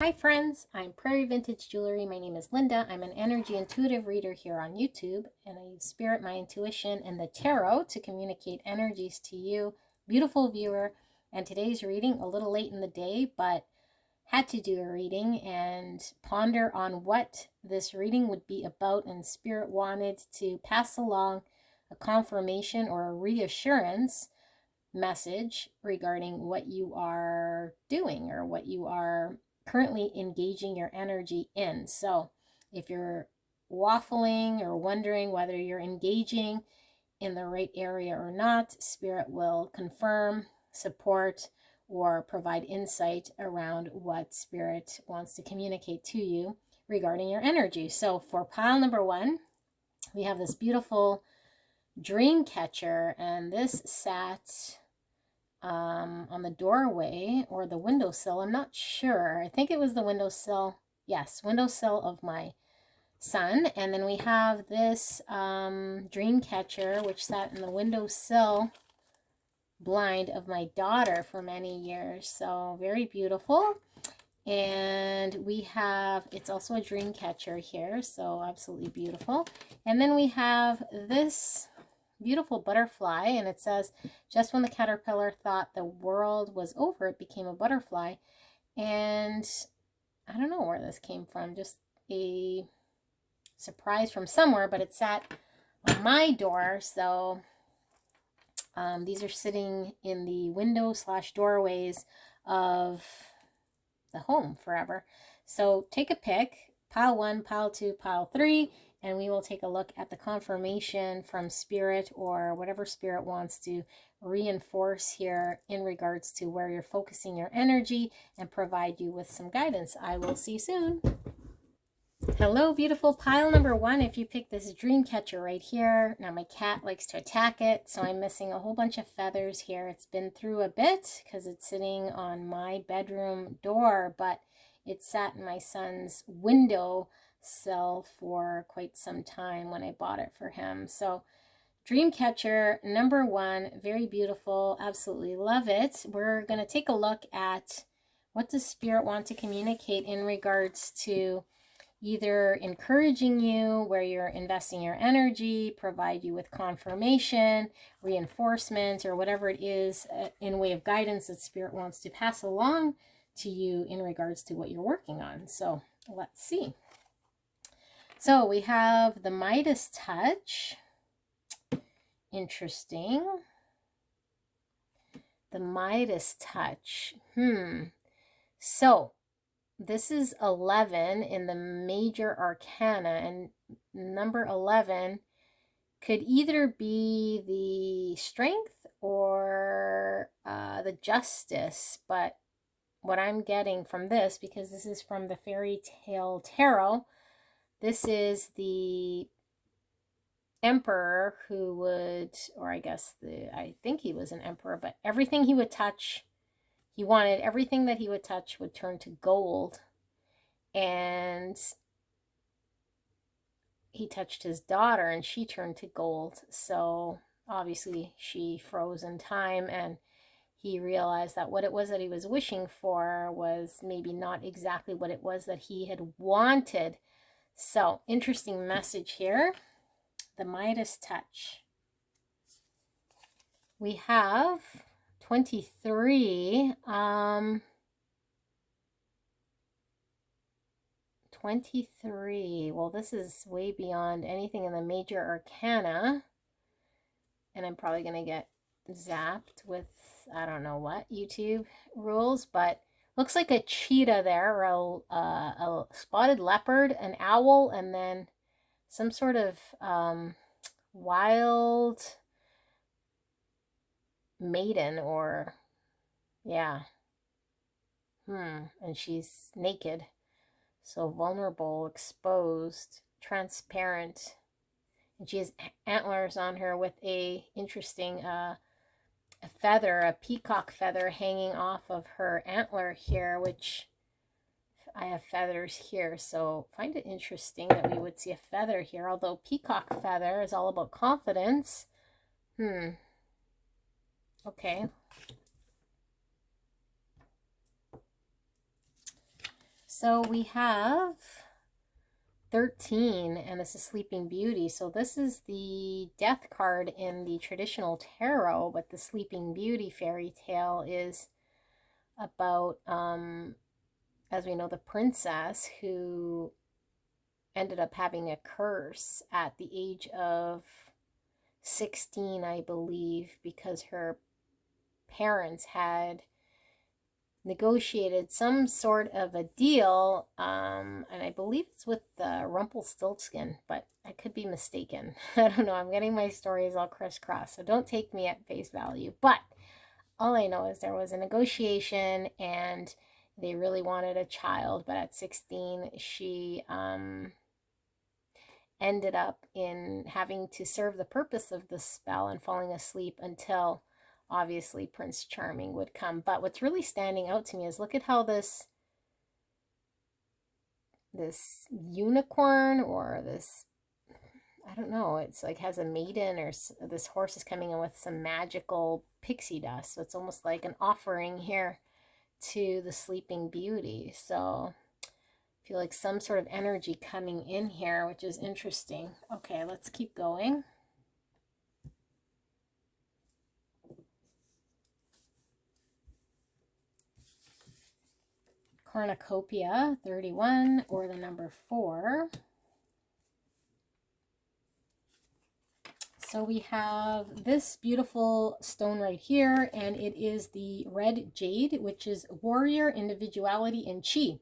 Hi friends, I'm Prairie Vintage Jewelry. My name is Linda. I'm an energy intuitive reader here on YouTube, and I use spirit, my intuition, and the tarot to communicate energies to you, beautiful viewer. And today's reading, a little late in the day, but had to do a reading and ponder on what this reading would be about, and spirit wanted to pass along a confirmation or a reassurance message regarding what you are doing or what you are currently engaging your energy in. So if you're waffling or wondering whether you're engaging in the right area or not, Spirit will confirm, support, or provide insight around what Spirit wants to communicate to you regarding your energy. So for pile number 1, we have this beautiful dream catcher, and this sat on the doorway or the windowsill. I'm not sure. I think it was the windowsill. Yes, windowsill of my son. And then we have this dream catcher, which sat in the windowsill blind of my daughter for many years. So very beautiful. And we have, it's also a dream catcher here, so absolutely beautiful. And then we have this beautiful butterfly, and it says, just when the caterpillar thought the world was over, it became a butterfly. And I don't know where this came from, just a surprise from somewhere, but it sat on my door. So these are sitting in the window / doorways of the home forever. So take a pick, pile 1, pile 2, pile 3, and we will take a look at the confirmation from Spirit or whatever Spirit wants to reinforce here in regards to where you're focusing your energy and provide you with some guidance. I will see you soon. Hello, beautiful pile number 1. If you pick this dream catcher right here, now my cat likes to attack it, so I'm missing a whole bunch of feathers here. It's been through a bit because it's sitting on my bedroom door, but it sat in my son's window sill for quite some time when I bought it for him. So dream catcher number 1, very beautiful, absolutely love it. We're going to take a look at what does Spirit want to communicate in regards to either encouraging you where you're investing your energy, provide you with confirmation, reinforcement, or whatever it is in way of guidance that Spirit wants to pass along to you in regards to what you're working on. So let's see. So we have the Midas touch. Interesting. The Midas touch. So this is 11 in the major arcana, and number 11 could either be the strength or the justice, but what I'm getting from this, because this is from the Fairy Tale Tarot, this is the emperor who would, or I guess I think he was an emperor, but everything he would touch, he wanted everything that he would touch would turn to gold. And he touched his daughter and she turned to gold. So obviously she froze in time, and he realized that what it was that he was wishing for was maybe not exactly what it was that he had wanted. So interesting message here. The Midas touch. We have 23. 23. Well, this is way beyond anything in the major arcana. And I'm probably going to get zapped with, I don't know what, YouTube rules. But looks like a cheetah there, or a spotted leopard, an owl, and then some sort of wild maiden, or, yeah. And she's naked. So vulnerable, exposed, transparent. And she has antlers on her with a interesting a feather, a peacock feather hanging off of her antler here, which I have feathers here. So find it interesting that we would see a feather here, although peacock feather is all about confidence. Okay. So we have 13, and it's a Sleeping Beauty. So this is the death card in the traditional tarot, but the Sleeping Beauty fairy tale is about, as we know, the princess who ended up having a curse at the age of 16, I believe, because her parents had negotiated some sort of a deal, and I believe it's with Rumpelstiltskin, but I could be mistaken. I don't know. I'm getting my stories all crisscross, so don't take me at face value. But all I know is there was a negotiation, and they really wanted a child, but at 16, she ended up in having to serve the purpose of the spell and falling asleep until obviously Prince Charming would come. But what's really standing out to me is look at how this unicorn, or this, I don't know, it's like has a maiden, or this horse is coming in with some magical pixie dust. So it's almost like an offering here to the Sleeping Beauty. So I feel like some sort of energy coming in here, which is interesting. Okay, let's keep going. Cornucopia 31, or the number 4. So we have this beautiful stone right here, and it is the red jade, which is warrior, individuality, and chi.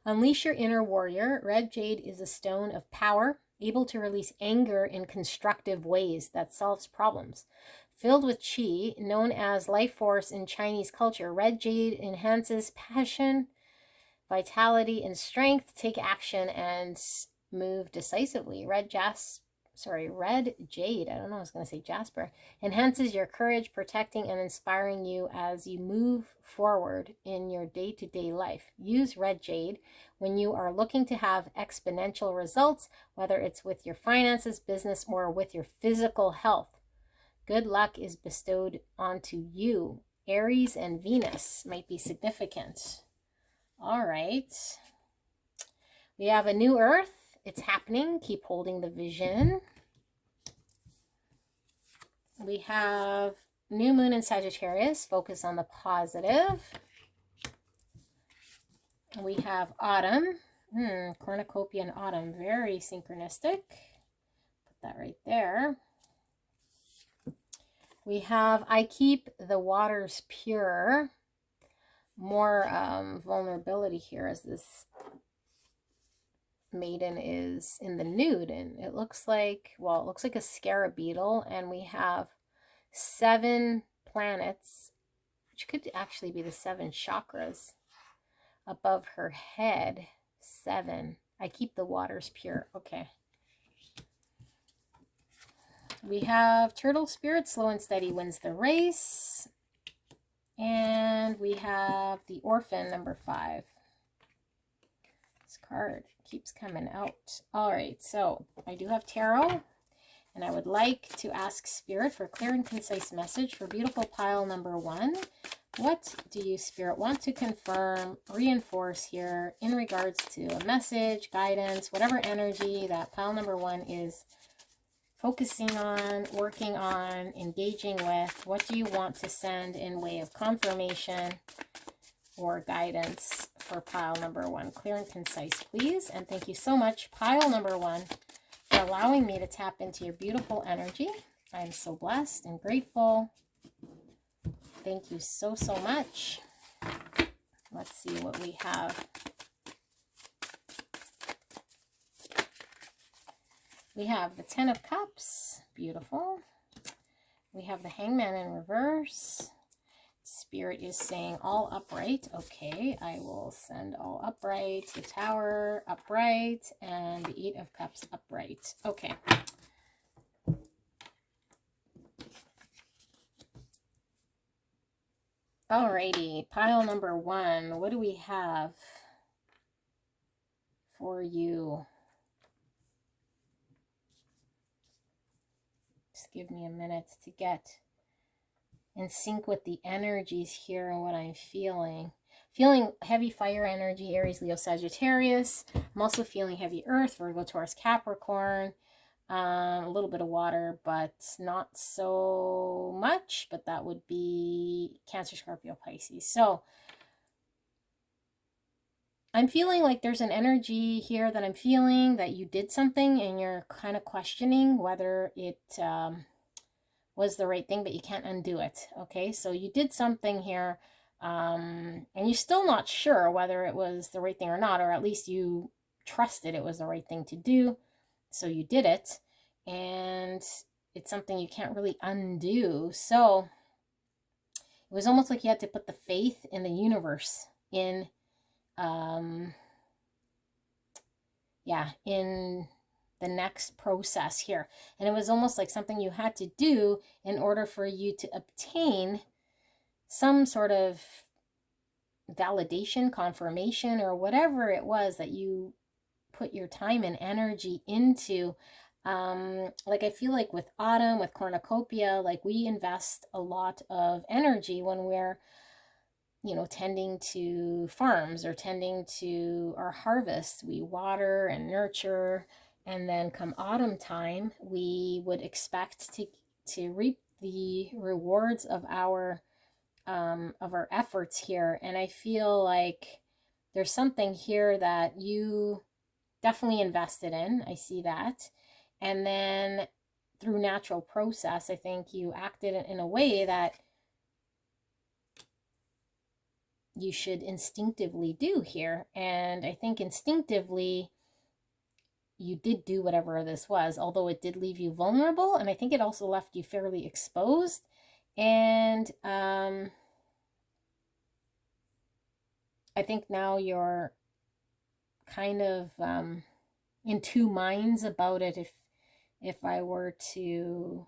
Unleash your inner warrior. Red jade is a stone of power, able to release anger in constructive ways that solves problems. Filled with chi, known as life force in Chinese culture, red jade enhances passion, vitality, and strength. Take action and move decisively. Red jade, I don't know, I was going to say jasper, enhances your courage, protecting and inspiring you as you move forward in your day-to-day life. Use red jade when you are looking to have exponential results, whether it's with your finances, business, or with your physical health. Good luck is bestowed onto you. Aries and Venus might be significant. All right. We have a new Earth. It's happening. Keep holding the vision. We have new moon in Sagittarius. Focus on the positive. We have autumn. Cornucopia and autumn. Very synchronistic. Put that right there. We have I keep the waters pure. More vulnerability here as this maiden is in the nude, and it looks like, well, it looks like a scarab beetle, and we have 7 planets, which could actually be the 7 chakras above her head. 7. I keep the waters pure. Okay. We have turtle spirit, slow and steady wins the race. And we have the orphan, number 5. This card keeps coming out. All right, so I do have tarot, and I would like to ask Spirit for a clear and concise message for beautiful pile number 1. What do you, Spirit, want to confirm, reinforce here in regards to a message, guidance, whatever energy that pile number 1 is focusing on, working on, engaging with? What do you want to send in way of confirmation or guidance for pile number 1? Clear and concise, please. And thank you so much, pile number 1, for allowing me to tap into your beautiful energy. I'm so blessed and grateful. Thank you so, so much. Let's see what we have. We have the 10 of Cups. Beautiful. We have the Hangman in reverse. Spirit is saying all upright. Okay, I will send all upright. The Tower upright, and the 8 of Cups upright. Okay. Alrighty, pile number 1. What do we have for you? Just give me a minute to get in sync with the energies here and what I'm feeling. feeling heavy fire energy, Aries, Leo, Sagittarius. I'm also feeling heavy earth, Virgo, Taurus, Capricorn. A little bit of water, but not so much. But that would be Cancer, Scorpio, Pisces. So I'm feeling like there's an energy here that I'm feeling that you did something and you're kind of questioning whether it was the right thing, but you can't undo it. Okay, so you did something here, and you're still not sure whether it was the right thing or not, or at least you trusted it was the right thing to do, so you did it, and it's something you can't really undo. So it was almost like you had to put the faith in the universe in in the next process here. And it was almost like something you had to do in order for you to obtain some sort of validation, confirmation, or whatever it was that you put your time and energy into. Like I feel like with autumn, with cornucopia, like we invest a lot of energy when we're tending to farms or tending to our harvests. We water and nurture, and then come autumn time, we would expect to reap the rewards of our efforts here. And I feel like there's something here that you definitely invested in. I see that. And then through natural process, I think you acted in a way that you should instinctively do here. And I think instinctively you did do whatever this was, although it did leave you vulnerable, and I think it also left you fairly exposed. And I think now you're kind of in two minds about it, if I were to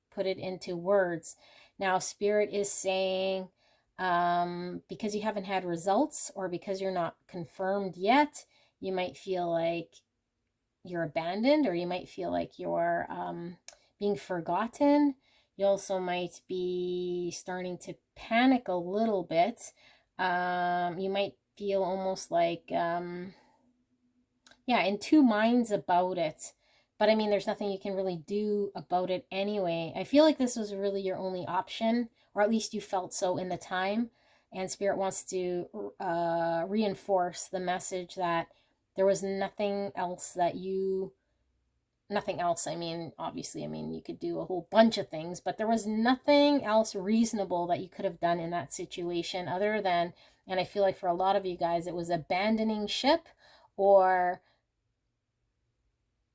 put it into words. Now Spirit is saying, because you haven't had results, or because you're not confirmed yet, you might feel like you're abandoned, or you might feel like you're being forgotten. You also might be starting to panic a little bit. You might feel almost like, in two minds about it. But I mean, there's nothing you can really do about it anyway. I feel like this was really your only option, or at least you felt so in the time. And Spirit wants to reinforce the message that there was nothing else I mean, obviously, I mean, you could do a whole bunch of things, but there was nothing else reasonable that you could have done in that situation other than, and I feel like for a lot of you guys, it was abandoning ship, or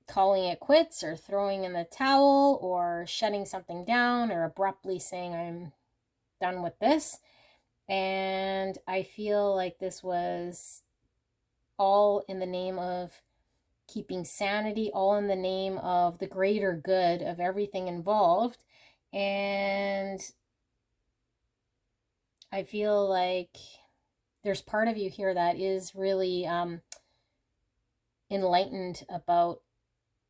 calling it quits, or throwing in the towel, or shutting something down, or abruptly saying, I'm done with this. And I feel like this was all in the name of keeping sanity, all in the name of the greater good of everything involved. And I feel like there's part of you here that is really enlightened about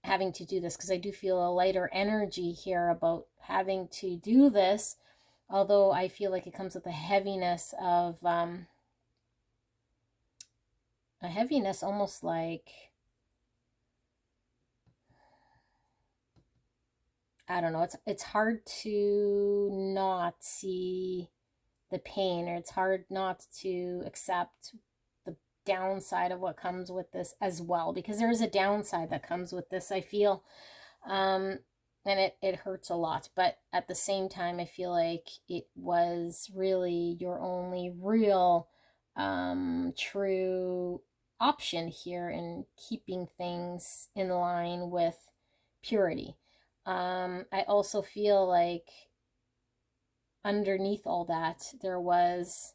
having to do this, because I do feel a lighter energy here about having to do this, although I feel like it comes with a heaviness of almost like, I don't know, it's hard to not see the pain, or it's hard not to accept the downside of what comes with this as well, because there is a downside that comes with this, I feel. And it hurts a lot, but at the same time, I feel like it was really your only real true option here in keeping things in line with purity. I also feel like underneath all that, there was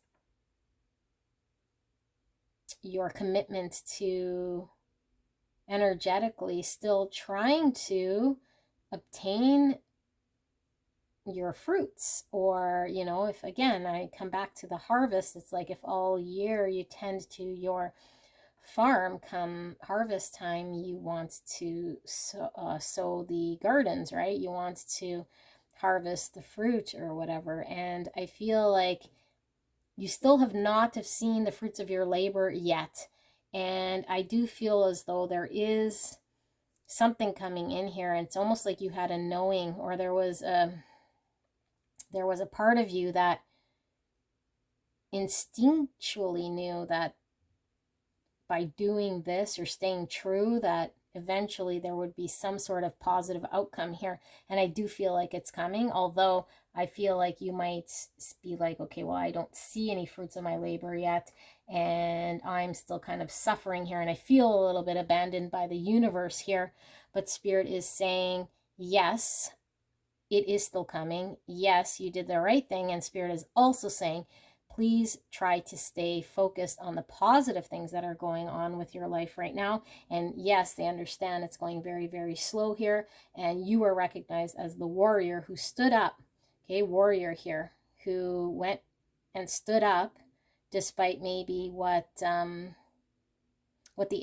your commitment to energetically still trying to obtain your fruits. Or, if again, I come back to the harvest, it's like if all year you tend to your farm, come harvest time, you want to sow the gardens, right? You want to harvest the fruit or whatever. And I feel like you still have not have seen the fruits of your labor yet. And I do feel as though there is something coming in here, and it's almost like you had a knowing, or there was a part of you that instinctually knew that by doing this or staying true, that eventually there would be some sort of positive outcome here. And I do feel like it's coming, although I feel like you might be like, okay, well, I don't see any fruits of my labor yet, and I'm still kind of suffering here, and I feel a little bit abandoned by the universe here. But Spirit is saying, yes, it is still coming. Yes, you did the right thing. And Spirit is also saying, please try to stay focused on the positive things that are going on with your life right now. And yes, they understand it's going very, very slow here. And you are recognized as the warrior who stood up. Okay, warrior here, who went and stood up despite maybe what the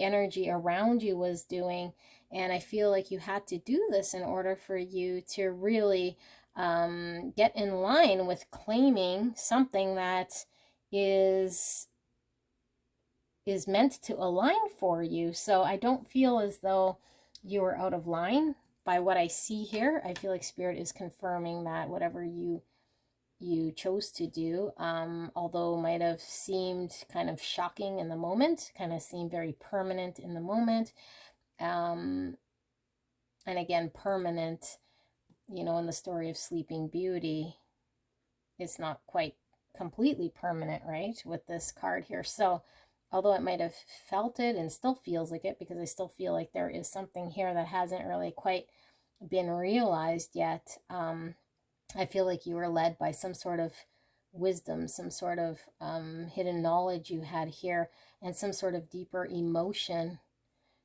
energy around you was doing. And I feel like you had to do this in order for you to really get in line with claiming something that is meant to align for you. So I don't feel as though you were out of line by what I see here. I feel like Spirit is confirming that whatever you chose to do, although might have seemed kind of shocking in the moment, kind of seemed very permanent in the moment. And again, permanent, in the story of Sleeping Beauty, it's not quite completely permanent, right, with this card here. So although it might have felt it and still feels like it, because I still feel like there is something here that hasn't really quite been realized yet, I feel like you were led by some sort of wisdom, some sort of hidden knowledge you had here, and some sort of deeper emotion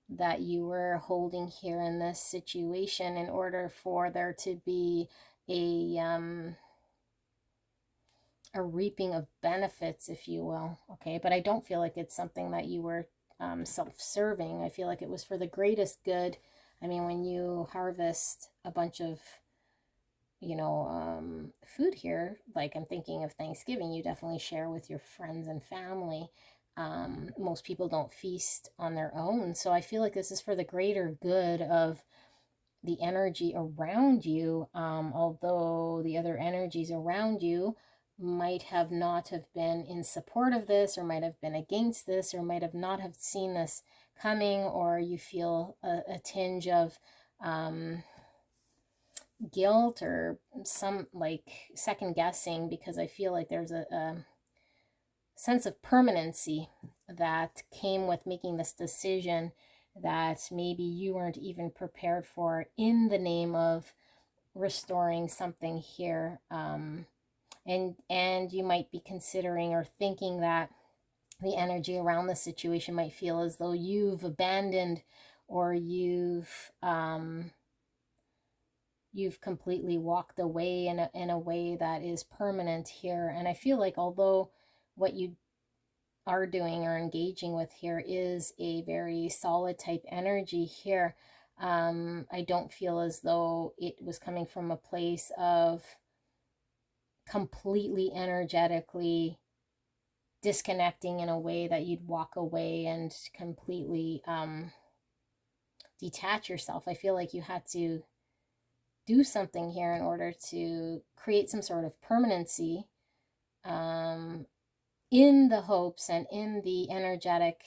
that you were holding here in this situation in order for there to be a reaping of benefits, if you will. Okay, but I don't feel like it's something that you were self-serving. I feel like it was for the greatest good. I mean, when you harvest a bunch of food here, like I'm thinking of Thanksgiving, you definitely share with your friends and family. Most people don't feast on their own. So I feel like this is for the greater good of the energy around you, although the other energies around you might have not have been in support of this, or might have been against this, or might have not have seen this coming, or you feel a tinge of guilt or some like second guessing, because I feel like there's a sense of permanency that came with making this decision that maybe you weren't even prepared for, in the name of restoring something here. And you might be considering or thinking that the energy around the situation might feel as though you've abandoned, or you've completely walked away in a way that is permanent here. And I feel like although what you are doing or engaging with here is a very solid type energy here, I don't feel as though it was coming from a place of completely energetically disconnecting in a way that you'd walk away and completely detach yourself. I feel like you had to do something here in order to create some sort of permanency, in the hopes and in the energetic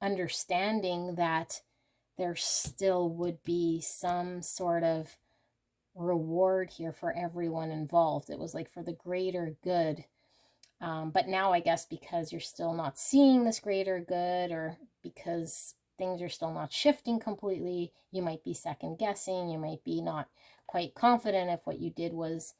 understanding that there still would be some sort of reward here for everyone involved. It was like for the greater good. But now I guess because you're still not seeing this greater good, or because things are still not shifting completely, you might be second guessing, you might be not quite confident if what you did was,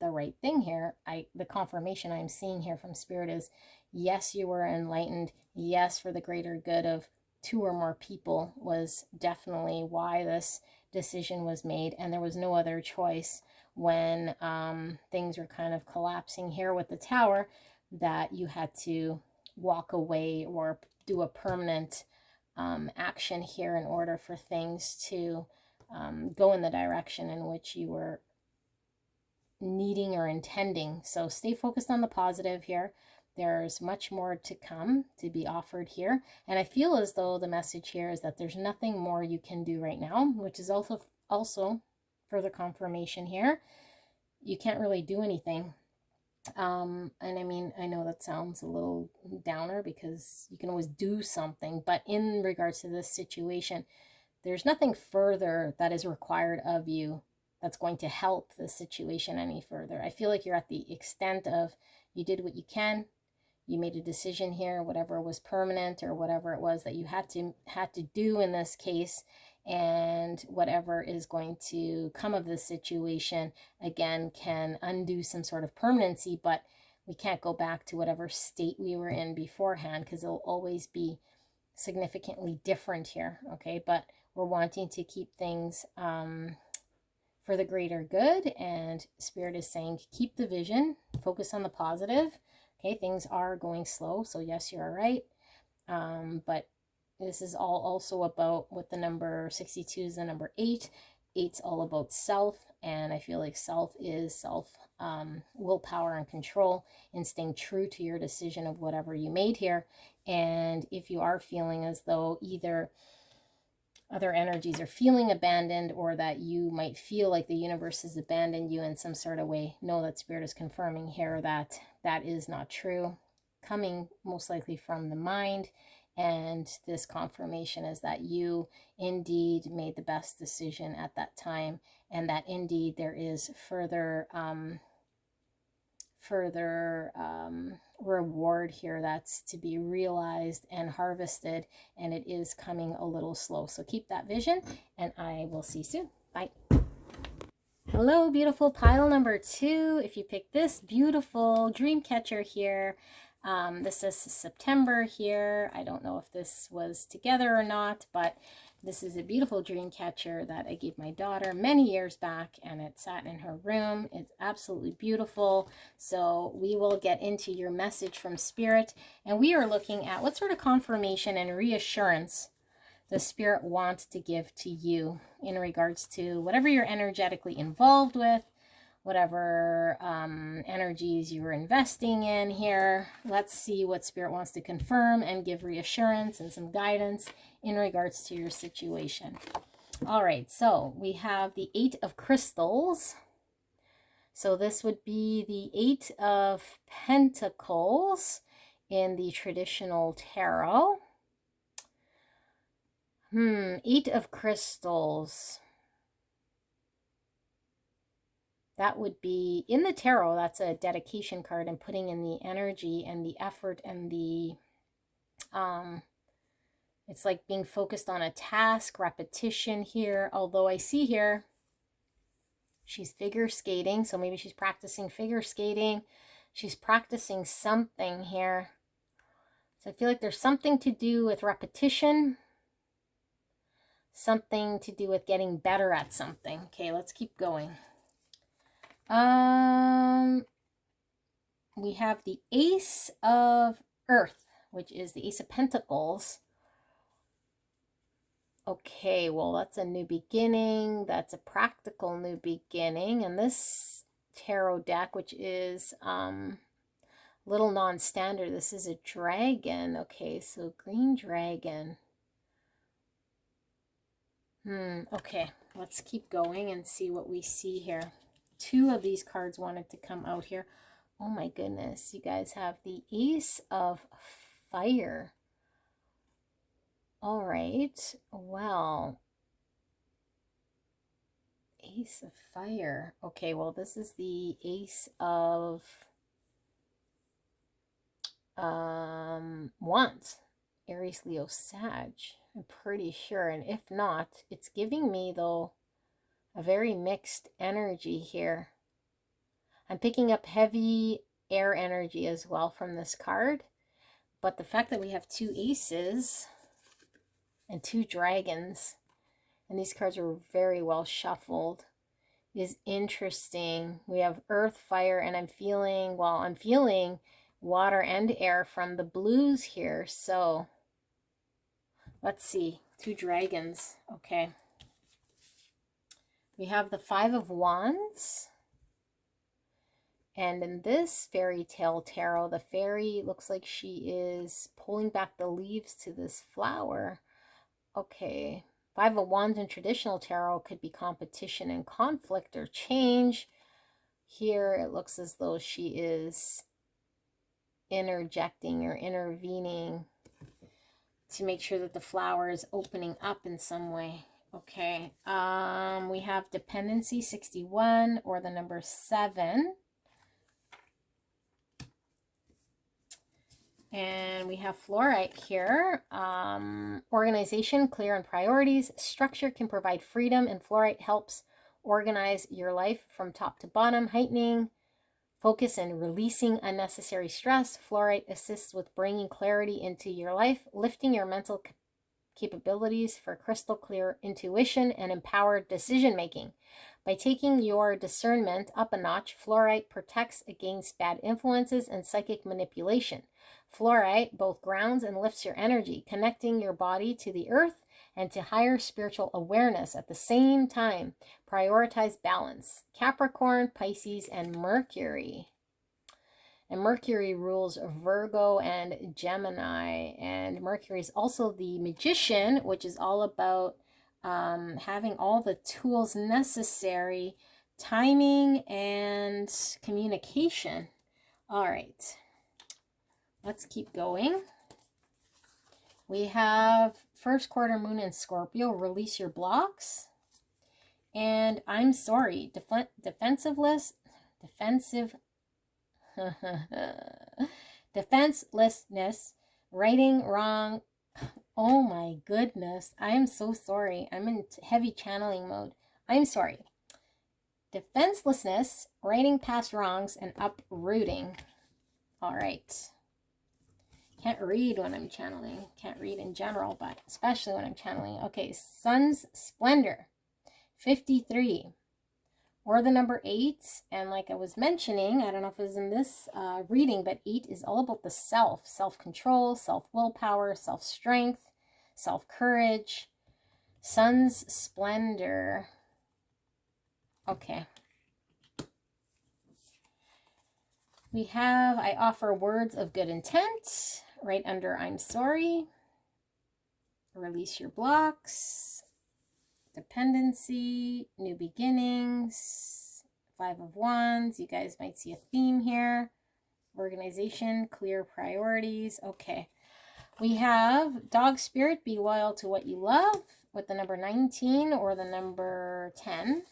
the right thing here. The confirmation I'm seeing here from Spirit is, yes, you were enlightened. Yes, for the greater good of two or more people was definitely why this decision was made, and there was no other choice when things were kind of collapsing here with the Tower, that you had to walk away or do a permanent action here in order for things to go in the direction in which you were needing or intending. So stay focused on the positive here. There's much more to come, to be offered here. And I feel as though the message here is that there's nothing more you can do right now, which is also further confirmation here. You can't really do anything. And I mean, I know that sounds a little downer because you can always do something, but in regards to this situation, there's nothing further that is required of you that's going to help the situation any further. I feel like you're at the extent of you did what you can. You made a decision here, whatever was permanent or whatever it was that you had to do in this case, and whatever is going to come of this situation, again, can undo some sort of permanency, but we can't go back to whatever state we were in beforehand because it'll always be significantly different here, okay? But we're wanting to keep things for the greater good, and Spirit is saying keep the vision, focus on the positive. Okay, things are going slow, so yes, you're right. But this is all also about, with the number 62 is the number 8. 8's all about self, and I feel like self is willpower and control, and staying true to your decision of whatever you made here. And if you are feeling as though either other energies are feeling abandoned, or that you might feel like the universe has abandoned you in some sort of way, know that Spirit is confirming here that that is not true, coming most likely from the mind. And this confirmation is that you indeed made the best decision at that time, and that indeed there is further reward here that's to be realized and harvested, and it is coming a little slow. So keep that vision, and I will see you soon. Bye. Hello, beautiful pile number 2. If you pick this beautiful dream catcher here, this is September here. I don't know if this was together or not, but this is a beautiful dream catcher that I gave my daughter many years back, and it sat in her room. It's absolutely beautiful. So we will get into your message from Spirit, and we are looking at what sort of confirmation and reassurance the Spirit wants to give to you in regards to whatever you're energetically involved with, whatever energies you're investing in here. Let's see what Spirit wants to confirm and give reassurance and some guidance in regards to your situation. All right, so we have the 8 of Crystals. So this would be the 8 of Pentacles in the traditional tarot. 8 of Crystals. That would be, in the tarot, that's a dedication card, and putting in the energy and the effort and the, it's like being focused on a task, repetition here. Although I see here, she's figure skating, so maybe she's practicing figure skating. She's practicing something here. So I feel like there's something to do with repetition, something to do with getting better at something. Okay, let's keep going. We have the Ace of Earth, which is the Ace of Pentacles. Okay, well, that's a new beginning. That's a practical new beginning. And this tarot deck, which is little non-standard, this is a dragon. Okay, so green dragon. Okay, let's keep going and see what we see here. 2 of these cards wanted to come out here. Oh my goodness, you guys have the Ace of Fire. All right, well, Ace of Fire. Okay, well, this is the Ace of Wands. Aries, Leo, Sag. I'm pretty sure, and if not, it's giving me, though, a very mixed energy here. I'm picking up heavy air energy as well from this card, but the fact that we have 2 aces and 2 dragons, and these cards are very well shuffled, is interesting. We have earth, fire, and I'm feeling water and air from the blues here. So let's see, 2 dragons. Okay. We have the 5 of Wands. And in this fairy tale tarot, the fairy looks like she is pulling back the leaves to this flower. Okay. Five of Wands in traditional tarot could be competition and conflict or change. Here it looks as though she is interjecting or intervening to make sure that the flower is opening up in some way. Okay. We have dependency 61 or the number 7. And we have fluorite here. Organization, clear and priorities. Structure can provide freedom, and fluorite helps organize your life from top to bottom, heightening focus and releasing unnecessary stress. Fluorite assists with bringing clarity into your life, lifting your mental capabilities for crystal clear intuition and empowered decision making. By taking your discernment up a notch, fluorite protects against bad influences and psychic manipulation. Fluorite both grounds and lifts your energy, connecting your body to the earth and to higher spiritual awareness at the same time. Prioritize balance. Capricorn, Pisces, and Mercury. And Mercury rules Virgo and Gemini. And Mercury is also the magician, which is all about having all the tools necessary, timing, and communication. All right. Let's keep going. We have first quarter moon in Scorpio. Release your blocks. And I'm sorry. Defenselessness. Writing wrong. Oh my goodness. I am so sorry. I'm in heavy channeling mode. I'm sorry. Defenselessness, writing past wrongs, and uprooting. All right. Can't read when I'm channeling. Can't read in general, but especially when I'm channeling. Okay, Sun's Splendor, 53, or the number 8. And like I was mentioning, I don't know if it was in this reading, but 8 is all about the self, self-control, self-willpower, self-strength, self-courage. Sun's Splendor. Okay. We have, I offer words of good intent. Right under I'm sorry. Release your blocks. Dependency. New beginnings. 5 of Wands. You guys might see a theme here. Organization. Clear priorities. Okay. We have Dog Spirit. Be loyal to what you love. With the number 19 or the number 10.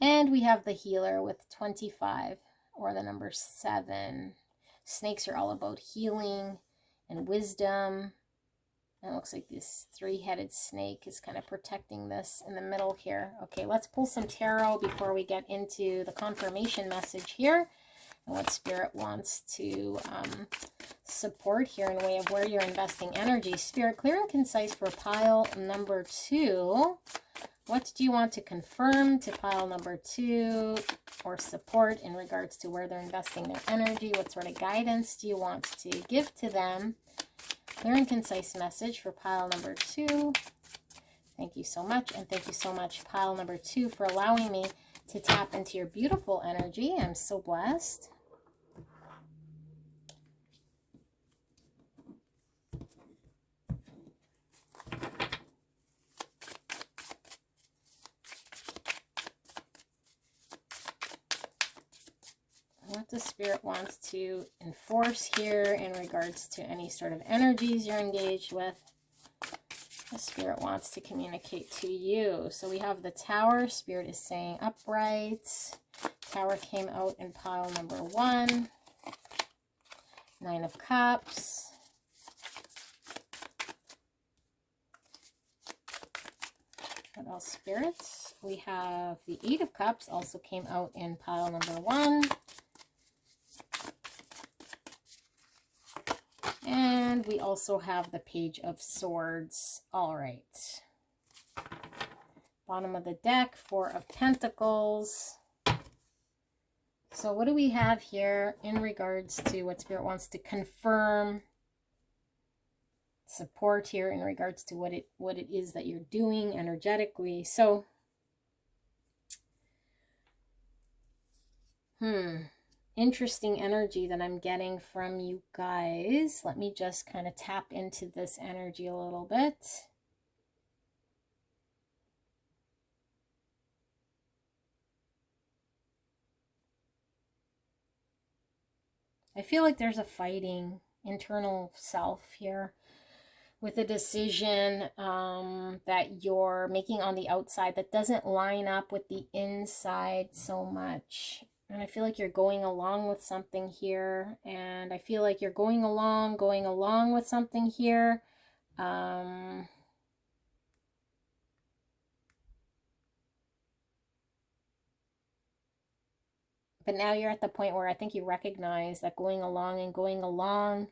And we have the Healer with 25 or the number 7. Snakes are all about healing and wisdom. And it looks like this 3-headed snake is kind of protecting this in the middle here. Okay, let's pull some tarot before we get into the confirmation message here and what Spirit wants to support here in the way of where you're investing energy. Spirit, clear and concise for pile number 2. What do you want to confirm to pile number 2 or support in regards to where they're investing their energy? What sort of guidance do you want to give to them? Clear and concise message for pile number 2. Thank you so much. And thank you so much, pile number 2, for allowing me to tap into your beautiful energy. I'm so blessed. What the Spirit wants to enforce here in regards to any sort of energies you're engaged with. The Spirit wants to communicate to you. So we have the Tower. Spirit is saying upright. Tower came out in pile number 1. 9 of Cups. What else, Spirits? We have the 8 of Cups also came out in pile number 1. And we also have the Page of Swords. All right. Bottom of the deck, 4 of Pentacles. So what do we have here in regards to what Spirit wants to confirm? Support here in regards to what it is that you're doing energetically. So Interesting energy that I'm getting from you guys. Let me just kind of tap into this energy a little bit. I feel like there's a fighting internal self here with a decision that you're making on the outside that doesn't line up with the inside so much. And I feel like you're going along with something here. And I feel like you're going along with something here. But now you're at the point where I think you recognize that going along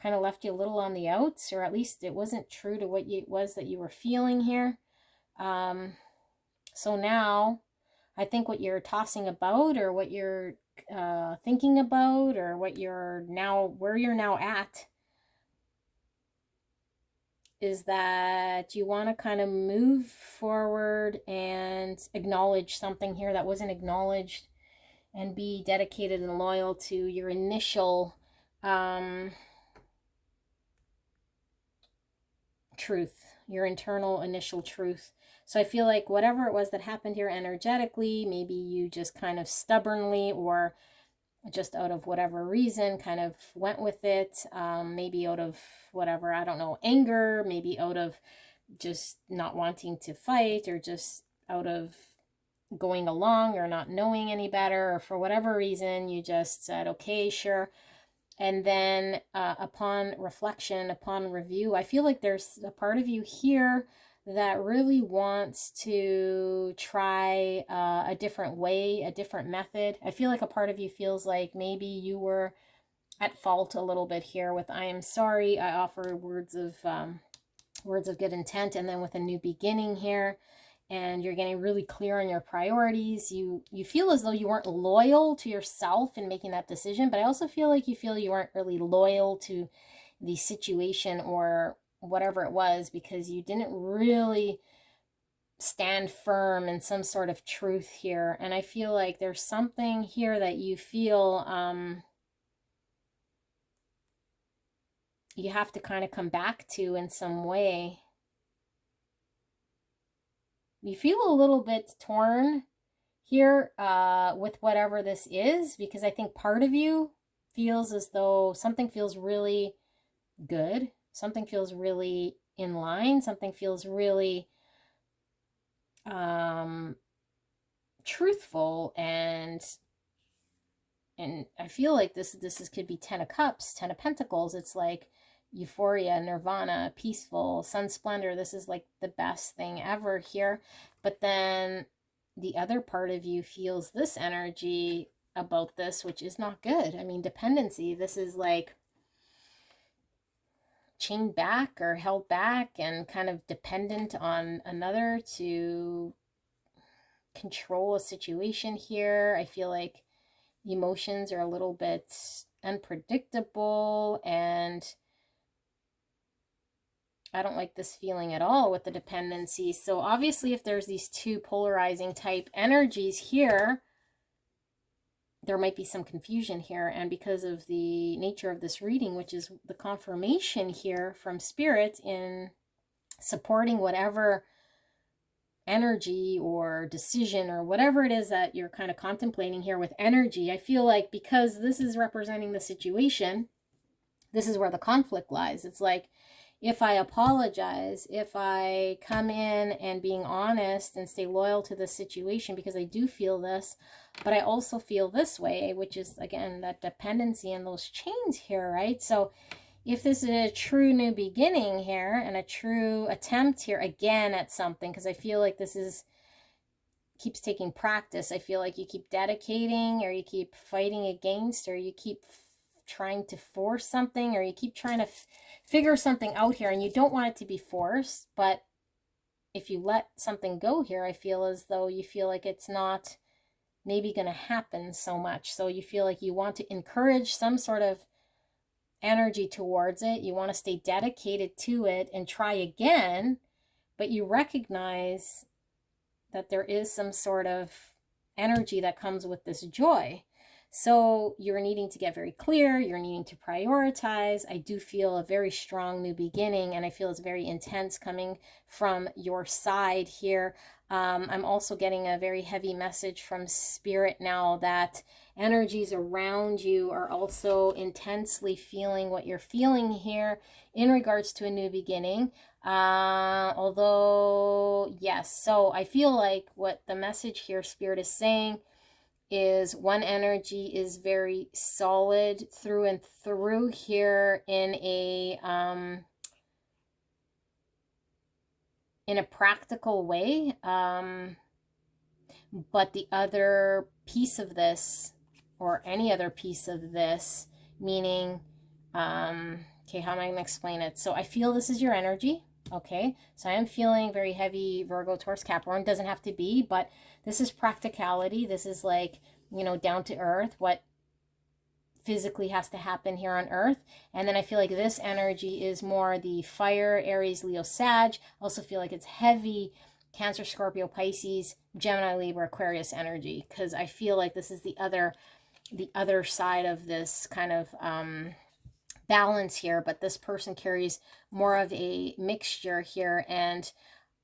kind of left you a little on the outs, or at least it wasn't true to what it was that you were feeling here. So now I think what you're tossing about, or what you're thinking about, or what you're now, where you're now at, is that you want to kind of move forward and acknowledge something here that wasn't acknowledged, and be dedicated and loyal to your initial truth, your internal initial truth. So I feel like whatever it was that happened here energetically, maybe you just kind of stubbornly, or just out of whatever reason, kind of went with it. Maybe out of whatever, I don't know, anger, maybe out of just not wanting to fight, or just out of going along, or not knowing any better, or for whatever reason, you just said, okay, sure. And then upon reflection, upon review, I feel like there's a part of you here that really wants to try a different way, a different method. I feel like a part of you feels like maybe you were at fault a little bit here with I am sorry. I offer words of good intent, and then with a new beginning here. And you're getting really clear on your priorities. You feel as though you weren't loyal to yourself in making that decision, but I also feel like you feel you weren't really loyal to the situation or whatever it was, because you didn't really stand firm in some sort of truth here. And I feel like there's something here that you feel you have to kind of come back to in some way. You feel a little bit torn here with whatever this is, because I think part of you feels as though something feels really good, something feels really in line, something feels really truthful, and I feel like this could be 10 of Cups, 10 of Pentacles. It's like euphoria, nirvana, peaceful, sun splendor. This is like the best thing ever here. But then the other part of you feels this energy about this, which is not good. I mean, dependency. This is like chained back or held back and kind of dependent on another to control a situation here. I feel like emotions are a little bit unpredictable, and I don't like this feeling at all with the dependency. So obviously, if there's these two polarizing type energies here, there might be some confusion here. And because of the nature of this reading, which is the confirmation here from Spirit in supporting whatever energy or decision or whatever it is that you're kind of contemplating here with energy, I feel like because this is representing the situation, this is where the conflict lies. It's like, if I apologize, if I come in and being honest and stay loyal to the situation because I do feel this, but I also feel this way, which is, again, that dependency and those chains here, right? So if this is a true new beginning here and a true attempt here again at something, because I feel like this is keeps taking practice. I feel like you keep dedicating, or you keep fighting against, or you keep trying to force something, or you keep trying to figure something out here, and you don't want it to be forced. But if you let something go here, I feel as though you feel like it's not maybe going to happen so much. So you feel like you want to encourage some sort of energy towards it. You want to stay dedicated to it and try again, but you recognize that there is some sort of energy that comes with this joy. So you're needing to get very clear. You're needing to prioritize. I do feel a very strong new beginning, and I feel it's very intense coming from your side here. I'm also getting a very heavy message from Spirit now that energies around you are also intensely feeling what you're feeling here in regards to a new beginning. Although, yes, so I feel like what the message here, Spirit is saying, is one energy is very solid through and through here in a practical way, but the other piece of this, or any other piece of this, meaning okay, how am I going to explain it? So I feel this is your energy. Okay, so I am feeling very heavy Virgo, Taurus, Capricorn. Doesn't have to be, but this is practicality. This is like, you know, down to earth, what physically has to happen here on earth. And then I feel like this energy is more the fire, Aries, Leo, Sag. I also feel like it's heavy Cancer, Scorpio, Pisces, Gemini, Libra, Aquarius energy, because I feel like this is the other side of this kind of balance here. But this person carries more of a mixture here, and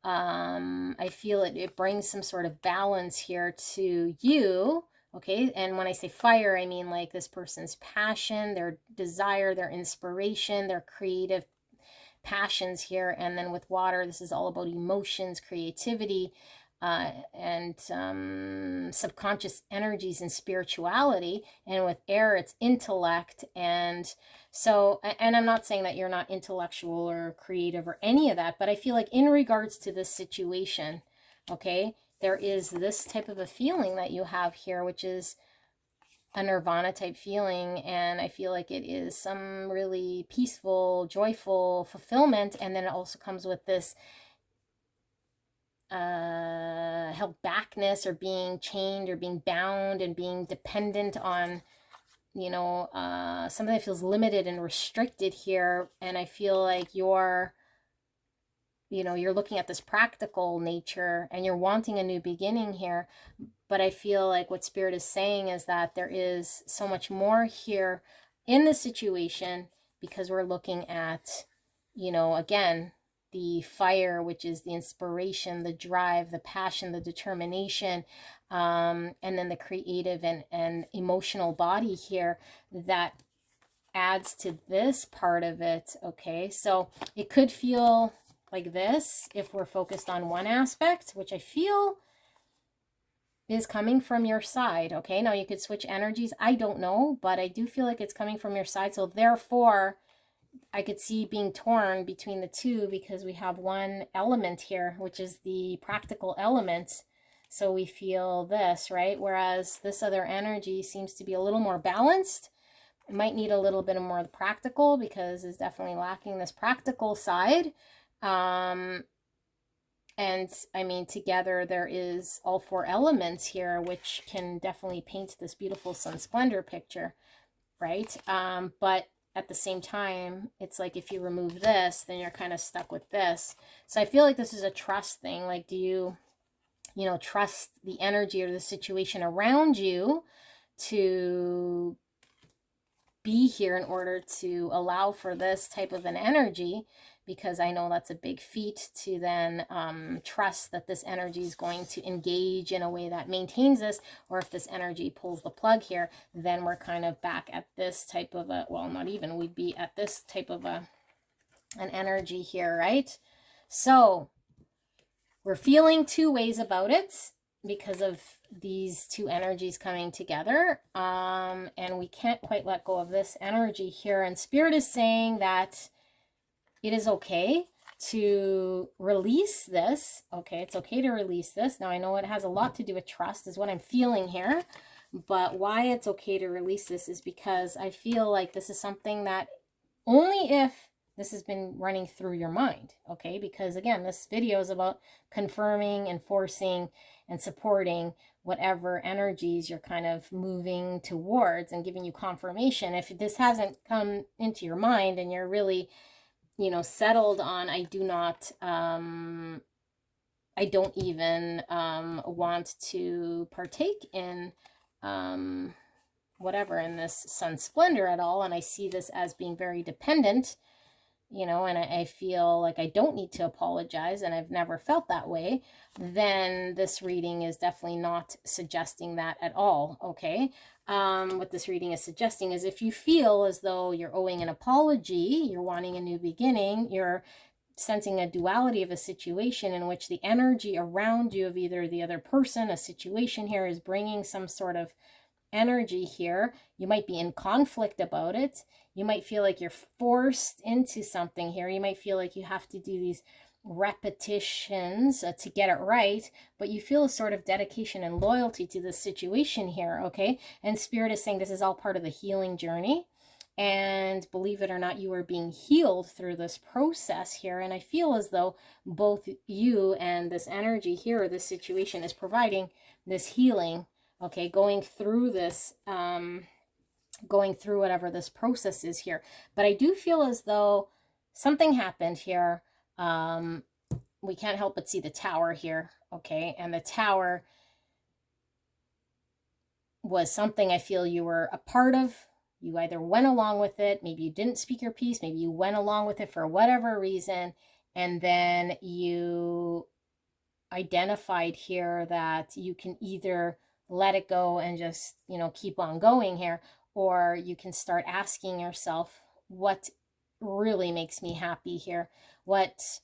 I feel it brings some sort of balance here to you. Okay, and when I say fire, I mean like this person's passion, their desire, their inspiration, their creative passions here. And then with water, this is all about emotions, creativity, and subconscious energies and spirituality. And with air, it's intellect. And so, and I'm not saying that you're not intellectual or creative or any of that, but I feel like in regards to this situation, okay, there is this type of a feeling that you have here, which is a nirvana type feeling. And I feel like it is some really peaceful, joyful fulfillment. And then it also comes with this held backness, or being chained, or being bound, and being dependent on, you know, something that feels limited and restricted here. And I feel like you're looking at this practical nature, and you're wanting a new beginning here. But I feel like what Spirit is saying is that there is so much more here in the situation, because we're looking at, you know, again, the fire, which is the inspiration, the drive, the passion, the determination, and then the creative and emotional body here that adds to this part of it. Okay, so it could feel like this if we're focused on one aspect, which I feel is coming from your side. Okay, now you could switch energies, I don't know, but I do feel like it's coming from your side. So therefore I could see being torn between the two, because we have one element here, which is the practical element. So we feel this, right? Whereas this other energy seems to be a little more balanced. It might need a little bit more practical, because it's definitely lacking this practical side. And I mean, together there is all four elements here, which can definitely paint this beautiful sun splendor picture, right? But at the same time, it's like if you remove this, then you're kind of stuck with this. So I feel like this is a trust thing. Like, do you trust the energy or the situation around you to be here in order to allow for this type of an energy? Because I know that's a big feat to then trust that this energy is going to engage in a way that maintains this. Or if this energy pulls the plug here, then we're kind of back at this type of a, well, not even, we'd be at this type of an energy here, right? So we're feeling two ways about it because of these two energies coming together. And we can't quite let go of this energy here. And Spirit is saying that it is okay to release this. Okay, it's okay to release this. Now, I know it has a lot to do with trust, is what I'm feeling here. But why it's okay to release this is because I feel like this is something that only if this has been running through your mind. Okay, because again, this video is about confirming, enforcing, and supporting whatever energies you're kind of moving towards, and giving you confirmation. If this hasn't come into your mind and you're really settled on, I do not I don't even want to partake in whatever in this sun splendor at all. And I see this as being very dependent, you know, and I feel like I don't need to apologize, and I've never felt that way, then this reading is definitely not suggesting that at all, okay? What this reading is suggesting is if you feel as though you're owing an apology, you're wanting a new beginning, you're sensing a duality of a situation in which the energy around you of either the other person, a situation here, is bringing some sort of energy here. You might be in conflict about it. You might feel like you're forced into something here. You might feel like you have to do these repetitions to get it right, but you feel a sort of dedication and loyalty to this situation here, okay? And Spirit is saying this is all part of the healing journey. And believe it or not, you are being healed through this process here. And I feel as though both you and this energy here, or this situation, is providing this healing, okay, going through this, going through whatever this process is here. But I do feel as though something happened here. We can't help but see the tower here, okay? And the tower was something I feel you were a part of. You either went along with it, maybe you didn't speak your piece, maybe you went along with it for whatever reason, and then you identified here that you can either let it go and just, you know, keep on going here, or you can start asking yourself, what really makes me happy here? What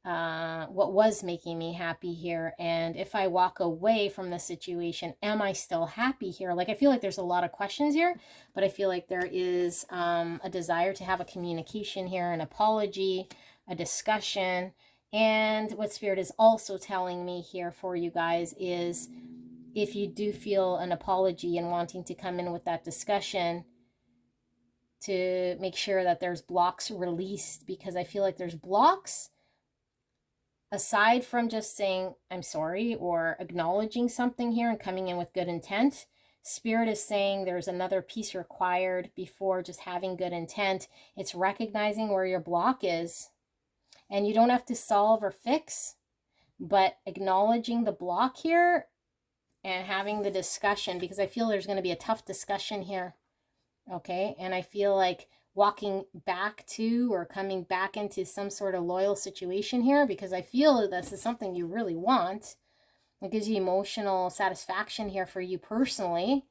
was making me happy here? And if I walk away from the situation, am I still happy here? Like, I feel like there's a lot of questions here, but I feel like there is a desire to have a communication here, an apology, a discussion. And what Spirit is also telling me here for you guys is, if you do feel an apology and wanting to come in with that discussion, to make sure that there's blocks released, because I feel like there's blocks aside from just saying I'm sorry or acknowledging something here and coming in with good intent. Spirit is saying there's another piece required before just having good intent. It's recognizing where your block is. And you don't have to solve or fix, but acknowledging the block here and having the discussion, because I feel there's going to be a tough discussion here, okay? And I feel like walking back to or coming back into some sort of loyal situation here, because I feel this is something you really want. It gives you emotional satisfaction here for you personally.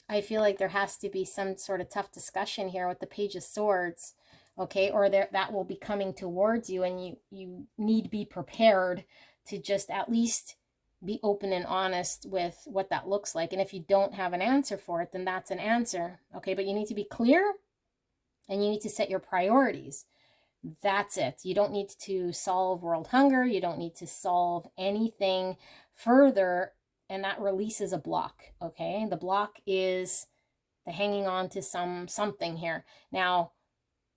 I feel like there has to be some sort of tough discussion here with the Page of Swords, okay? Or that will be coming towards you, and you need to be prepared to just at least be open and honest with what that looks like. And if you don't have an answer for it, then that's an answer, okay? But you need to be clear, and you need to set your priorities. That's it. You don't need to solve world hunger. You don't need to solve anything further, and that releases a block, okay? The block is the hanging on to something here. Now,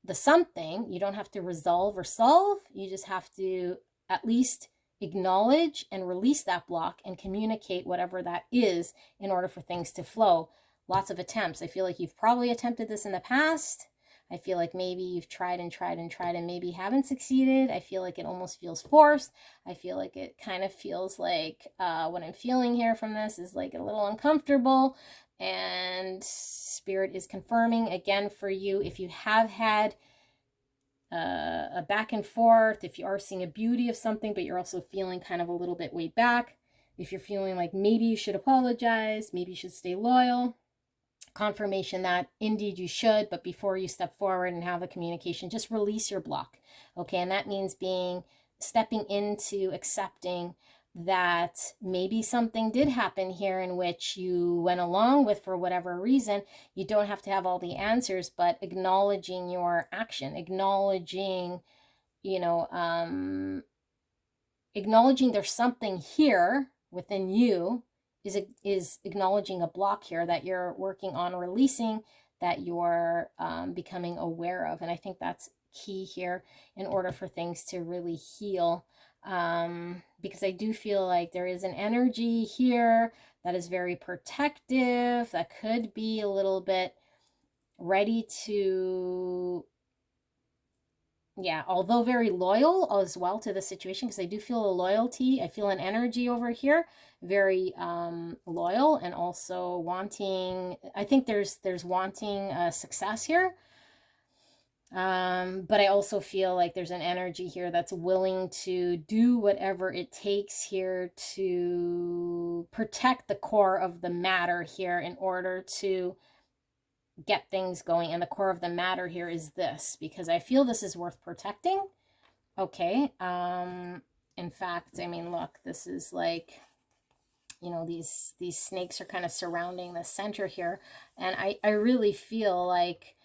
the something, you don't have to resolve or solve. You just have to at least acknowledge and release that block and communicate whatever that is in order for things to flow. Lots of attempts. I feel like you've probably attempted this in the past. I feel like maybe you've tried and tried and tried and maybe haven't succeeded. I feel like it almost feels forced. I feel like it kind of feels like what I'm feeling here from this is like a little uncomfortable. And Spirit is confirming again for you, if you have had a back and forth, if you are seeing a beauty of something, but you're also feeling kind of a little bit way back, if you're feeling like maybe you should apologize, maybe you should stay loyal, confirmation that indeed you should, but before you step forward and have the communication, just release your block, okay? And that means stepping into accepting that maybe something did happen here in which you went along with for whatever reason. You don't have to have all the answers, but acknowledging your action, acknowledging, acknowledging there's something here within you is acknowledging a block here that you're working on releasing, that you're becoming aware of. And I think that's key here in order for things to really heal. Because I do feel like there is an energy here that is very protective, that could be a little bit ready to, yeah, although very loyal as well to the situation, because I do feel a loyalty. I feel an energy over here, very loyal, and also wanting, I think there's wanting success here. But I also feel like there's an energy here that's willing to do whatever it takes here to protect the core of the matter here in order to get things going. And the core of the matter here is this, because I feel this is worth protecting. Okay. In fact, I mean, look, this is like, you know, these snakes are kind of surrounding the center here. And I really feel like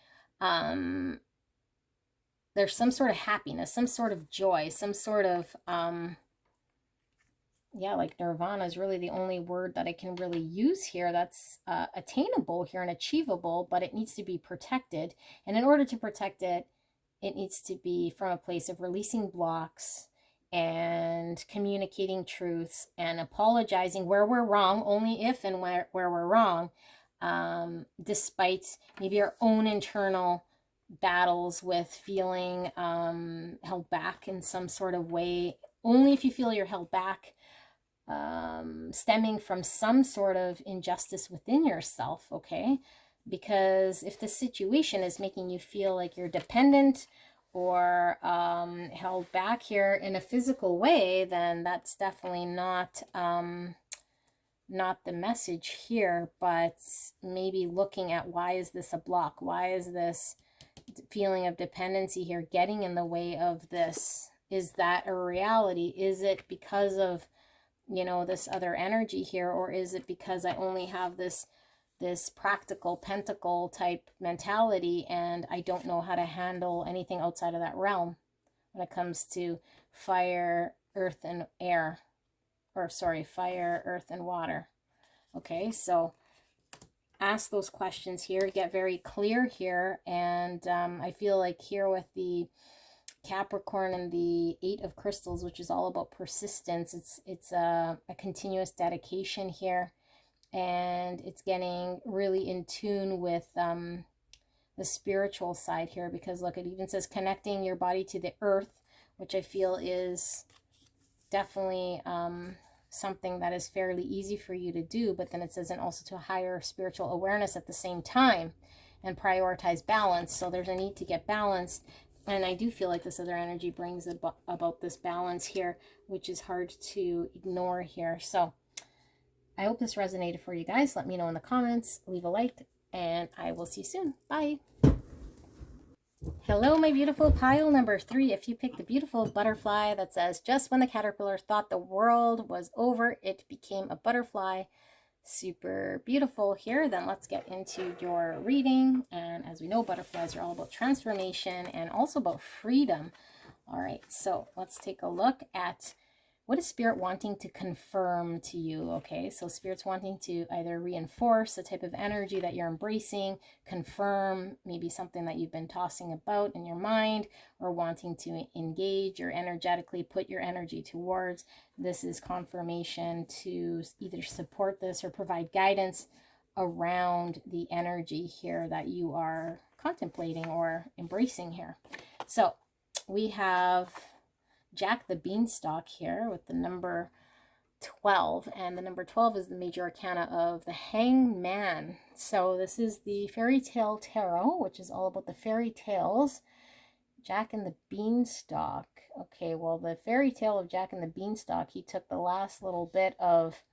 there's some sort of happiness, some sort of joy, some sort of yeah, like nirvana is really the only word that I can really use here that's attainable here and achievable, but it needs to be protected. And in order to protect it, it needs to be from a place of releasing blocks and communicating truths and apologizing where we're wrong, only if and where we're wrong, despite maybe our own internal battles with feeling held back in some sort of way. Only if you feel you're held back, stemming from some sort of injustice within yourself, okay? Because if the situation is making you feel like you're dependent or held back here in a physical way, then that's definitely not the message here, but maybe looking at why is this a block? Why is this feeling of dependency here getting in the way of this? Is that a reality? Is it because of, you know, this other energy here, or is it because I only have this practical pentacle type mentality and I don't know how to handle anything outside of that realm when it comes to fire, earth, and air, or sorry, fire, earth, and water? Okay, so ask those questions here, get very clear here. And I feel like here with the Capricorn and the Eight of Crystals, which is all about persistence, it's a continuous dedication here, and it's getting really in tune with the spiritual side here, because look, it even says connecting your body to the earth, which I feel is definitely something that is fairly easy for you to do, but then it says, and also to a higher spiritual awareness at the same time, and prioritize balance. So there's a need to get balanced. And I do feel like this other energy brings about this balance here, which is hard to ignore here. So I hope this resonated for you guys. Let me know in the comments, leave a like, and I will see you soon. Bye. Hello, my beautiful pile number 3. If you picked the beautiful butterfly that says, just when the caterpillar thought the world was over, it became a butterfly. Super beautiful here. Then let's get into your reading. And as we know, butterflies are all about transformation and also about freedom. All right, so let's take a look at what is Spirit wanting to confirm to you, okay? So Spirit's wanting to either reinforce the type of energy that you're embracing, confirm maybe something that you've been tossing about in your mind, or wanting to engage or energetically put your energy towards. This is confirmation to either support this or provide guidance around the energy here that you are contemplating or embracing here. So we have Jack the Beanstalk here with the number 12, and the number 12 is the major arcana of the Hangman. So this is the fairy tale tarot, which is all about the fairy tales. Jack and the Beanstalk. Okay, well, the fairy tale of Jack and the Beanstalk, he took the last little bit of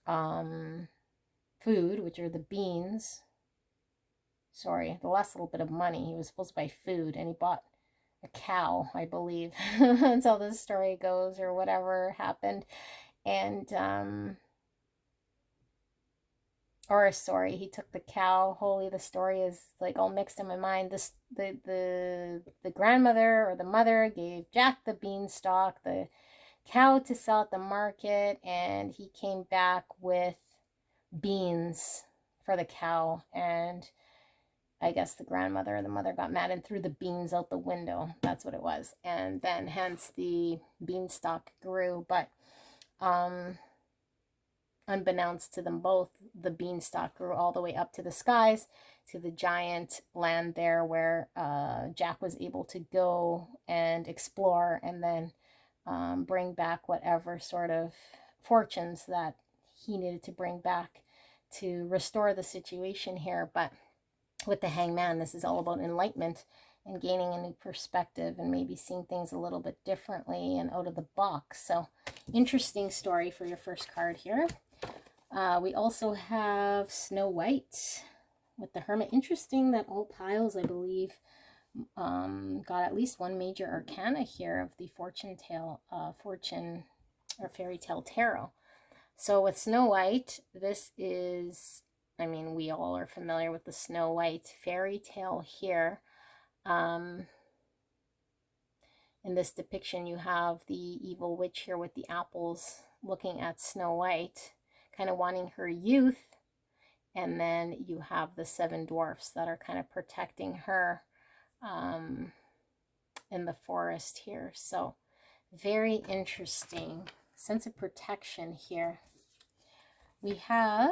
food, which are the beans. Sorry, the last little bit of money. He was supposed to buy food, and he bought a cow, I believe. That's how this story goes, or whatever happened. And or sorry, he took the cow. Holy, the story is like all mixed in my mind. This the grandmother or the mother gave Jack the Beanstalk the cow to sell at the market, and he came back with beans for the cow. And I guess the grandmother or the mother got mad and threw the beans out the window. That's what it was. And then hence the beanstalk grew. But unbeknownst to them both, the beanstalk grew all the way up to the skies to the giant land there where Jack was able to go and explore and then bring back whatever sort of fortunes that he needed to bring back to restore the situation here. But with the Hangman, this is all about enlightenment and gaining a new perspective and maybe seeing things a little bit differently and out of the box. So interesting story for your first card here. We also have Snow White with the Hermit. Interesting that all piles, I believe, got at least one major arcana here of the fortune or fairy tale tarot. So with Snow White, this is, I mean, we all are familiar with the Snow White fairy tale here. In this depiction, you have the evil witch here with the apples looking at Snow White, kind of wanting her youth. And then you have the 7 dwarfs that are kind of protecting her in the forest here. So very interesting sense of protection here. We have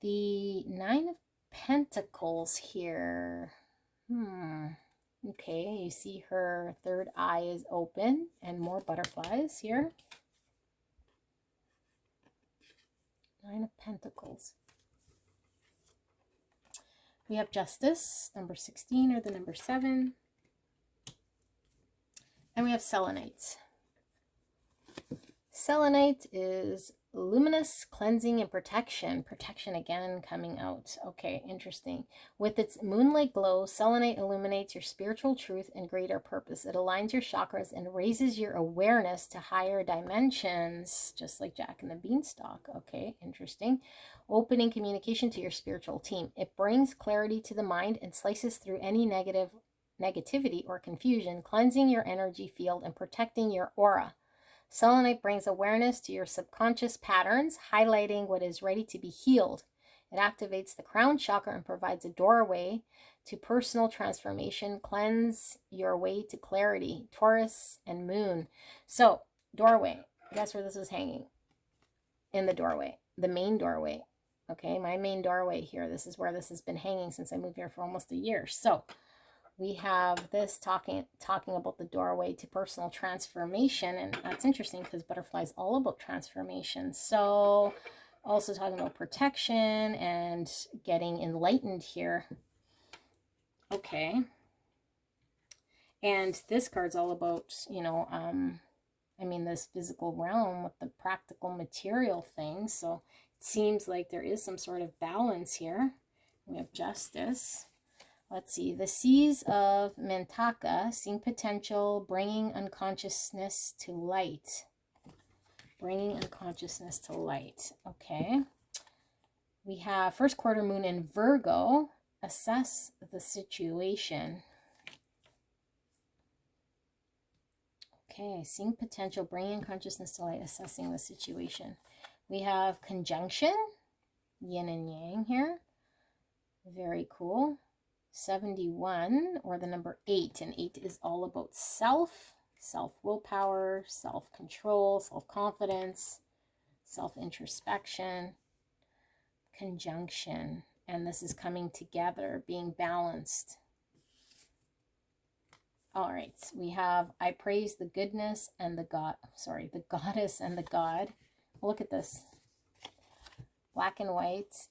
the 9 of Pentacles here. Okay, you see her third eye is open and more butterflies here. 9 of Pentacles. We have Justice, number 16, or the number 7. And we have Selenite. Selenite is luminous, cleansing, and protection. Protection again coming out. Okay, interesting. With its moonlight glow, selenite illuminates your spiritual truth and greater purpose. It aligns your chakras and raises your awareness to higher dimensions, just like Jack and the Beanstalk. Okay, interesting. Opening communication to your spiritual team. It brings clarity to the mind and slices through any negativity or confusion, cleansing your energy field and protecting your aura. Selenite brings awareness to your subconscious patterns, highlighting what is ready to be healed. It activates the crown chakra and provides a doorway to personal transformation. Cleanse your way to clarity. Taurus and Moon. So, doorway. Guess where this is hanging? In the doorway. The main doorway. Okay, my main doorway here. This is where this has been hanging since I moved here for almost a year. So, we have this talking about the doorway to personal transformation, and that's interesting because butterfly is all about transformation. So also talking about protection and getting enlightened here. Okay. And this card's all about, you know, I mean, this physical realm with the practical material things. So it seems like there is some sort of balance here. We have Justice. Let's see, the Seas of Mintaka, seeing potential, bringing unconsciousness to light. Bringing unconsciousness to light. Okay. We have first quarter moon in Virgo. Assess the situation. Okay, seeing potential, bringing consciousness to light, assessing the situation. We have conjunction, yin and yang here. Very cool. 71, or the number 8, and 8 is all about self-willpower, self-control, self-confidence, self-introspection, conjunction, and this is coming together, being balanced. All right, we have I praise the goodness and the goddess and the god. Look at this. Black and white,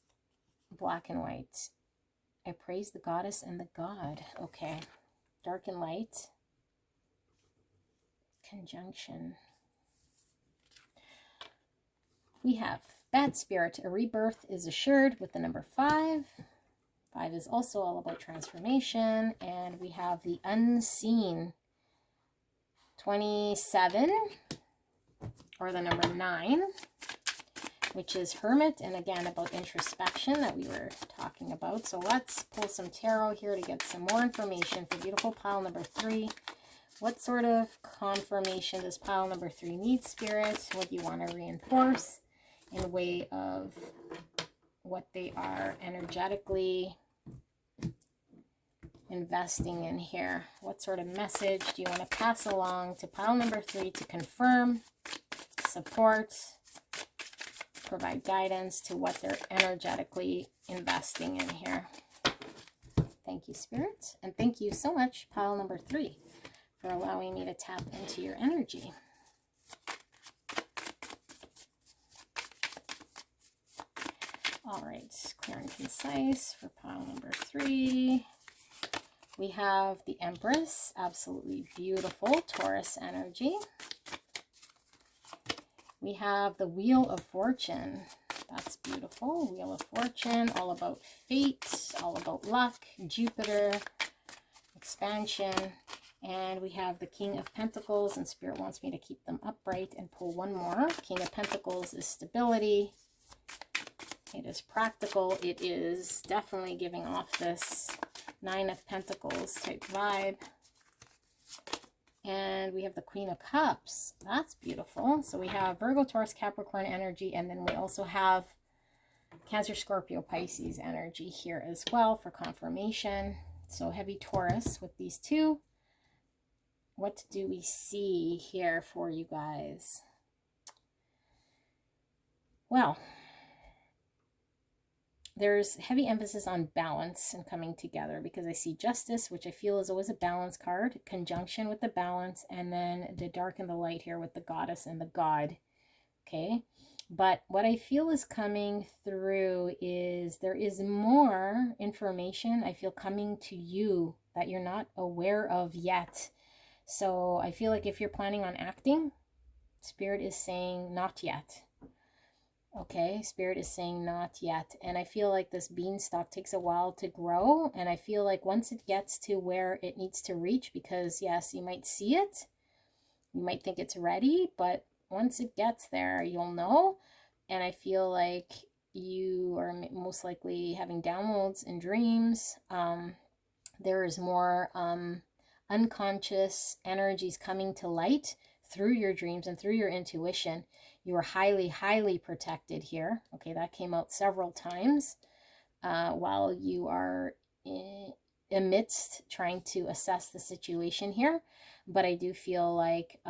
black and white. I praise the goddess and the god. Okay. Dark and light. Conjunction. We have bad spirit. A rebirth is assured with the number 5. 5 is also all about transformation. And we have the unseen. 27, or the number 9. Which is Hermit, and again about introspection that we were talking about. So let's pull some tarot here to get some more information for beautiful pile number 3. What sort of confirmation does pile number 3 need, Spirit? What do you want to reinforce in way of what they are energetically investing in here? What sort of message do you want to pass along to pile number 3 to confirm, support, provide guidance to what they're energetically investing in here. Thank you, Spirit. And thank you so much, pile number 3, for allowing me to tap into your energy. All right, clear and concise for pile number 3. We have the Empress, absolutely beautiful Taurus energy. We have the Wheel of Fortune. That's beautiful. Wheel of Fortune, all about fate, all about luck, Jupiter, expansion. And we have the King of Pentacles, and Spirit wants me to keep them upright and pull one more. King of Pentacles is stability. It is practical. It is definitely giving off this 9 of Pentacles type vibe. And we have the Queen of Cups. That's beautiful. So we have Virgo, Taurus, Capricorn energy, and then we also have Cancer, Scorpio, Pisces energy here as well for confirmation. So heavy Taurus with these two. What do we see here for you guys? Well, there's heavy emphasis on balance and coming together, because I see Justice, which I feel is always a balance card, conjunction with the balance, and then the dark and the light here with the Goddess and the God. Okay, but what I feel is coming through is there is more information I feel coming to you that you're not aware of yet. So I feel like if you're planning on acting, Spirit is saying not yet. Okay, Spirit is saying not yet. And I feel like this beanstalk takes a while to grow. And I feel like once it gets to where it needs to reach, because yes, you might see it, you might think it's ready, but once it gets there, you'll know. And I feel like you are most likely having downloads and dreams. There is more unconscious energies coming to light through your dreams and through your intuition. You are highly, highly protected here. Okay, that came out several times while you are amidst trying to assess the situation here. But I do feel like,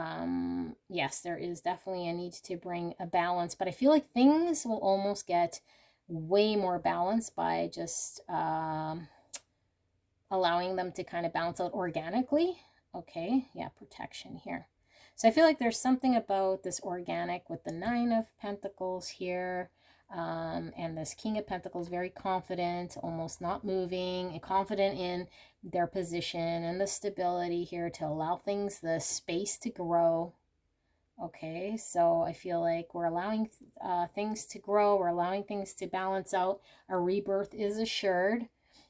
yes, there is definitely a need to bring a balance. But I feel like things will almost get way more balanced by just allowing them to kind of balance out organically. Okay, yeah, protection here. So I feel like there's something about this organic with the 9 of Pentacles here, and this King of Pentacles, very confident, almost not moving, and confident in their position and the stability here to allow things the space to grow. Okay, so I feel like we're allowing things to grow, we're allowing things to balance out. A rebirth is assured.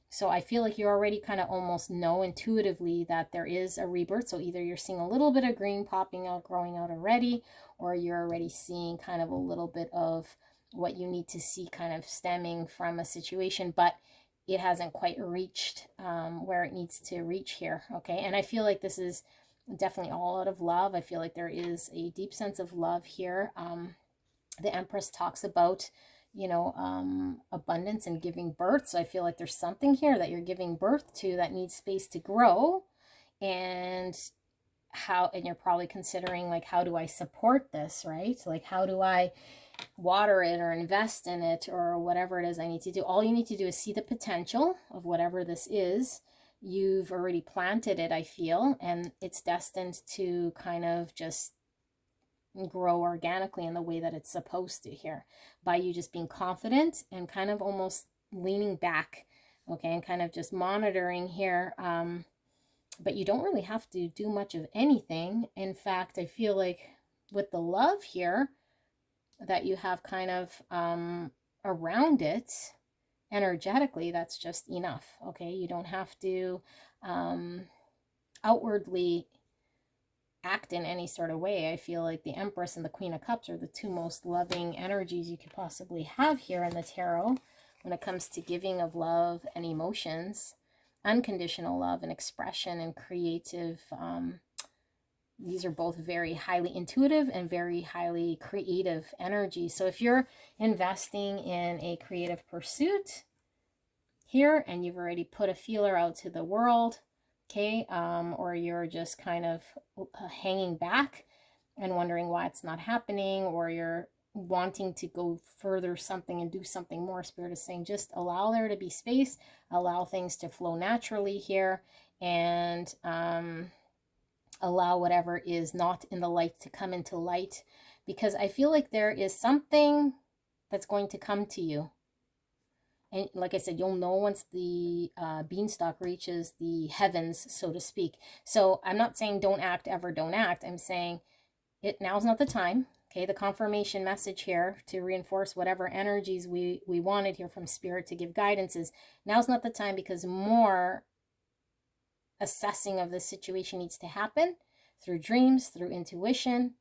So I feel like you already kind of almost know intuitively that there is a rebirth. So either you're seeing a little bit of green popping out, growing out already, or you're already seeing kind of a little bit of what you need to see kind of stemming from a situation, but it hasn't quite reached where it needs to reach here. Okay, and I feel like this is definitely all out of love. I feel like there is a deep sense of love here. The Empress talks about, you know, abundance and giving birth. So I feel like there's something here that you're giving birth to that needs space to grow. And you're probably considering, like, how do I support this, right? Like, how do I water it or invest in it or whatever it is I need to do? All you need to do is see the potential of whatever this is. You've already planted it, I feel, and it's destined to kind of just grow organically in the way that it's supposed to here, by you just being confident and kind of almost leaning back, okay, and kind of just monitoring here. But you don't really have to do much of anything. In fact, I feel like with the love here that you have kind of around it energetically, that's just enough. Okay, you don't have to outwardly act in any sort of way. I feel like the Empress and the Queen of Cups are the two most loving energies you could possibly have here in the tarot when it comes to giving of love and emotions, unconditional love and expression and creative. These are both very highly intuitive and very highly creative energy. So if you're investing in a creative pursuit here and you've already put a feeler out to the world, okay, or you're just kind of hanging back and wondering why it's not happening, or you're, wanting to go further something and do something more. Spirit is saying just allow there to be space, allow things to flow naturally here, and allow whatever is not in the light to come into light, because I feel like there is something that's going to come to you. And like I said, you'll know once the beanstalk reaches the heavens, so to speak. So I'm not saying don't act ever, don't act. I'm saying now's not the time. Okay, the confirmation message here to reinforce whatever energies we wanted here from Spirit to give guidance is now's not the time, because more assessing of the situation needs to happen through dreams, through intuition,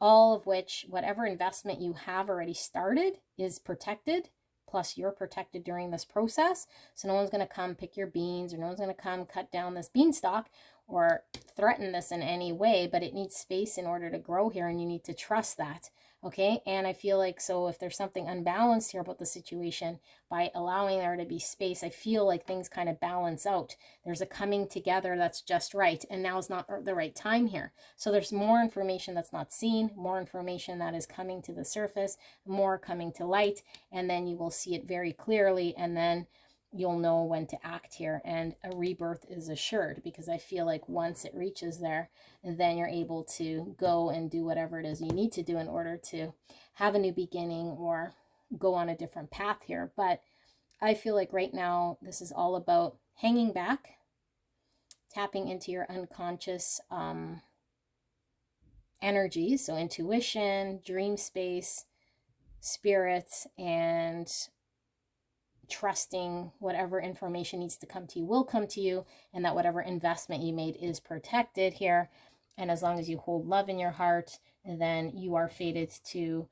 all of which, whatever investment you have already started is protected. Plus you're protected during this process. So no one's going to come pick your beans, or no one's going to come cut down this beanstalk or threaten this in any way, but it needs space in order to grow here, and you need to trust that. Okay, and I feel like, so if there's something unbalanced here about the situation, by allowing there to be space, I feel like things kind of balance out. There's a coming together that's just right, and now's not the right time here. So there's more information that's not seen, more information that is coming to the surface, more coming to light, and then you will see it very clearly, and then you'll know when to act here, and a rebirth is assured, because I feel like once it reaches there, then you're able to go and do whatever it is you need to do in order to have a new beginning or go on a different path here. But I feel like right now this is all about hanging back, tapping into your unconscious energies, so intuition, dream space, spirit, and trusting whatever information needs to come to you will come to you, and that whatever investment you made is protected here. And as long as you hold love in your heart, then you are fated to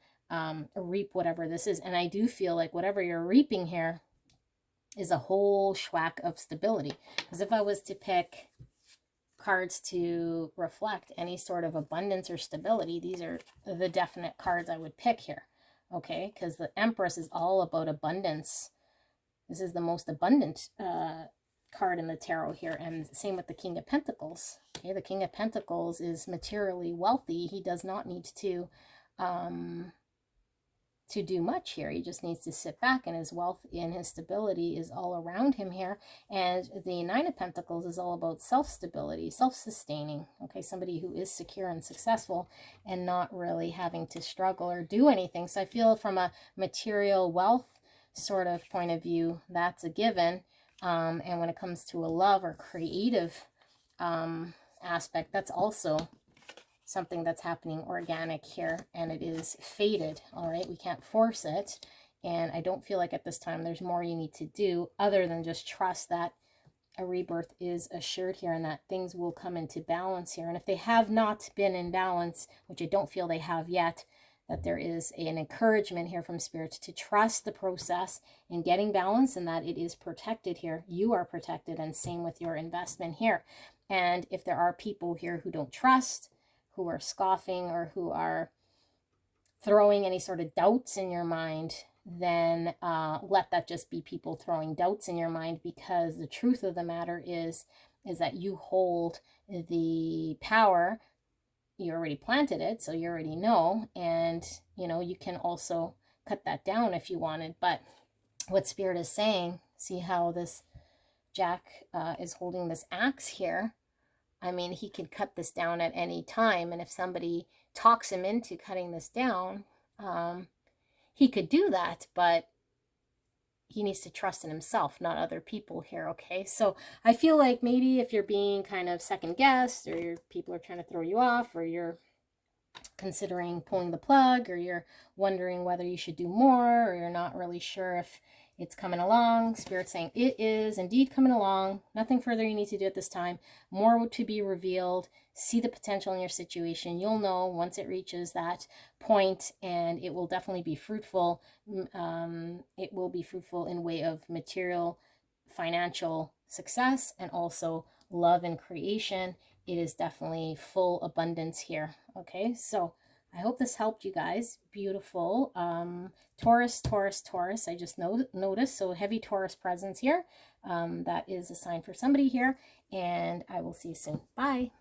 reap whatever this is. And I do feel like whatever you're reaping here is a whole schwack of stability. Because if I was to pick cards to reflect any sort of abundance or stability, these are the definite cards I would pick here. Okay, because the Empress is all about abundance. This is the most abundant card in the tarot here, and same with the King of Pentacles. Okay, the King of Pentacles is materially wealthy. He does not need to do much here. He just needs to sit back, and his wealth and his stability is all around him here. And the Nine of Pentacles is all about self-stability, self-sustaining. Okay, somebody who is secure and successful and not really having to struggle or do anything. So I feel from a material wealth sort of point of view, that's a given. And when it comes to a love or creative aspect, that's also something that's happening organic here, and it is fated. All right, we can't force it, and I don't feel like at this time there's more you need to do other than just trust that a rebirth is assured here, and that things will come into balance here. And if they have not been in balance, which I don't feel they have yet, that there is an encouragement here from Spirit to trust the process in getting balance, and that it is protected here. You are protected, and same with your investment here. And if there are people here who don't trust, who are scoffing, or who are throwing any sort of doubts in your mind, then let that just be people throwing doubts in your mind, because the truth of the matter is that you hold the power. You already planted it, so you already know, and you can also cut that down if you wanted. But what Spirit is saying, see how this Jack is holding this axe here. I mean, he could cut this down at any time, and if somebody talks him into cutting this down, he could do that, but he needs to trust in himself, not other people here. Okay, so I feel like maybe if you're being kind of second guessed, or people are trying to throw you off, or you're considering pulling the plug, or you're wondering whether you should do more, or you're not really sure if it's coming along, Spirit's saying it is indeed coming along. Nothing further you need to do at this time. More to be revealed. See the potential in your situation. You'll know once it reaches that point, and it will definitely be fruitful. It will be fruitful in way of material, financial success, and also love and creation. It is definitely full abundance here. Okay, so I hope this helped you guys. Beautiful. Taurus, Taurus, Taurus. I just noticed. So heavy Taurus presence here. That is a sign for somebody here. And I will see you soon. Bye.